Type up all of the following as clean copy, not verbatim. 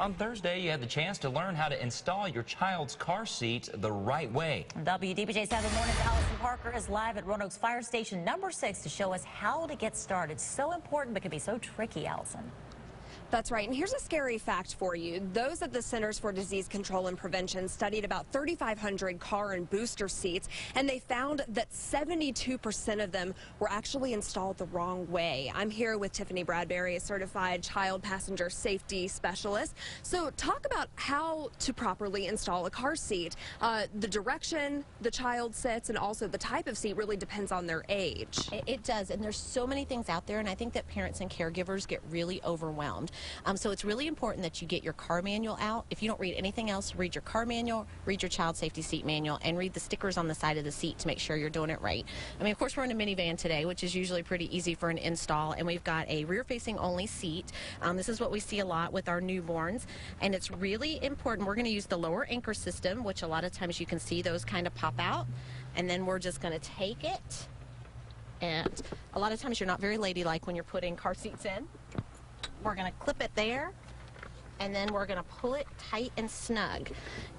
On Thursday, you had the chance to learn how to install your child's car seat the right way. WDBJ 7 Mornings' Allison Parker is live at Roanoke's Fire Station number 6 to show us how to get started. So important, but can be so tricky, Allison. That's right. And here's a scary fact for you. Those at the Centers for Disease Control and Prevention studied about 3,500 car and booster seats, and they found that 72% of them were actually installed the wrong way. I'm here with Tiffany Bradbury, a certified child passenger safety specialist. So talk about how to properly install a car seat. The direction the child sits and also the type of seat really depends on their age. It does, and there's so many things out there, and I think that parents and caregivers get really overwhelmed. So it's really important that you get your car manual out. If you don't read anything else, read your car manual, read your child safety seat manual, and read the stickers on the side of the seat to make sure you're doing it right. I mean, of course, we're in a minivan today, which is usually pretty easy for an install, and we've got a rear-facing only seat. This is what we see a lot with our newborns, and it's really important. We're going to use the lower anchor system, which a lot of times you can see those kind of pop out, and then we're just going to take it, and a lot of times you're not very ladylike when you're putting car seats in. We're going to clip it there, and then we're going to pull it tight and snug.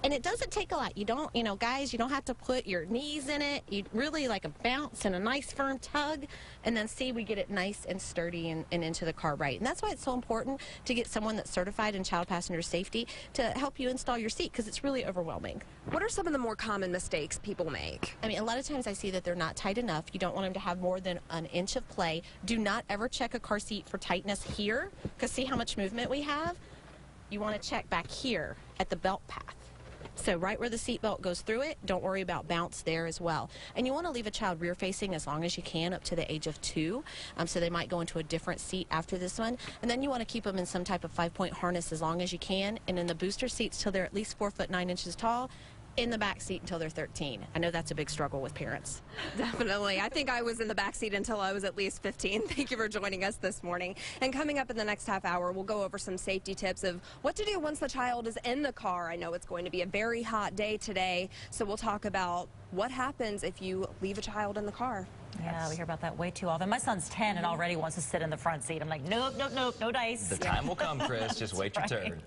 And it doesn't take a lot. You don't, guys, you don't have to put your knees in it. You really like a bounce and a nice firm tug, and then see we get it nice and sturdy and into the car right. And that's why it's so important to get someone that's certified in child passenger safety to help you install your seat, because it's really overwhelming. What are some of the more common mistakes people make? I mean, a lot of times I see that they're not tight enough. You don't want them to have more than an inch of play. Do not ever check a car seat for tightness here, because see how much movement we have? You want to check back here at the belt path. So right where the seat belt goes through it, don't worry about bounce there as well. And you want to leave a child rear facing as long as you can up to the age of 2. So they might go into a different seat after this one. And then you want to keep them in some type of 5-point harness as long as you can. And in the booster seats till they're at least 4 foot 9 inches tall. In the back seat until they're 13. I know that's a big struggle with parents. Definitely. I think I was in the back seat until I was at least 15. Thank you for joining us this morning. And coming up in the next half hour, we'll go over some safety tips of what to do once the child is in the car. I know it's going to be a very hot day today, so we'll talk about what happens if you leave a child in the car. Yeah, we hear about that way too often. My son's 10 and already wants to sit in the front seat. I'm like, nope, nope, nope, no dice. The time will come, Chris. Just wait your turn.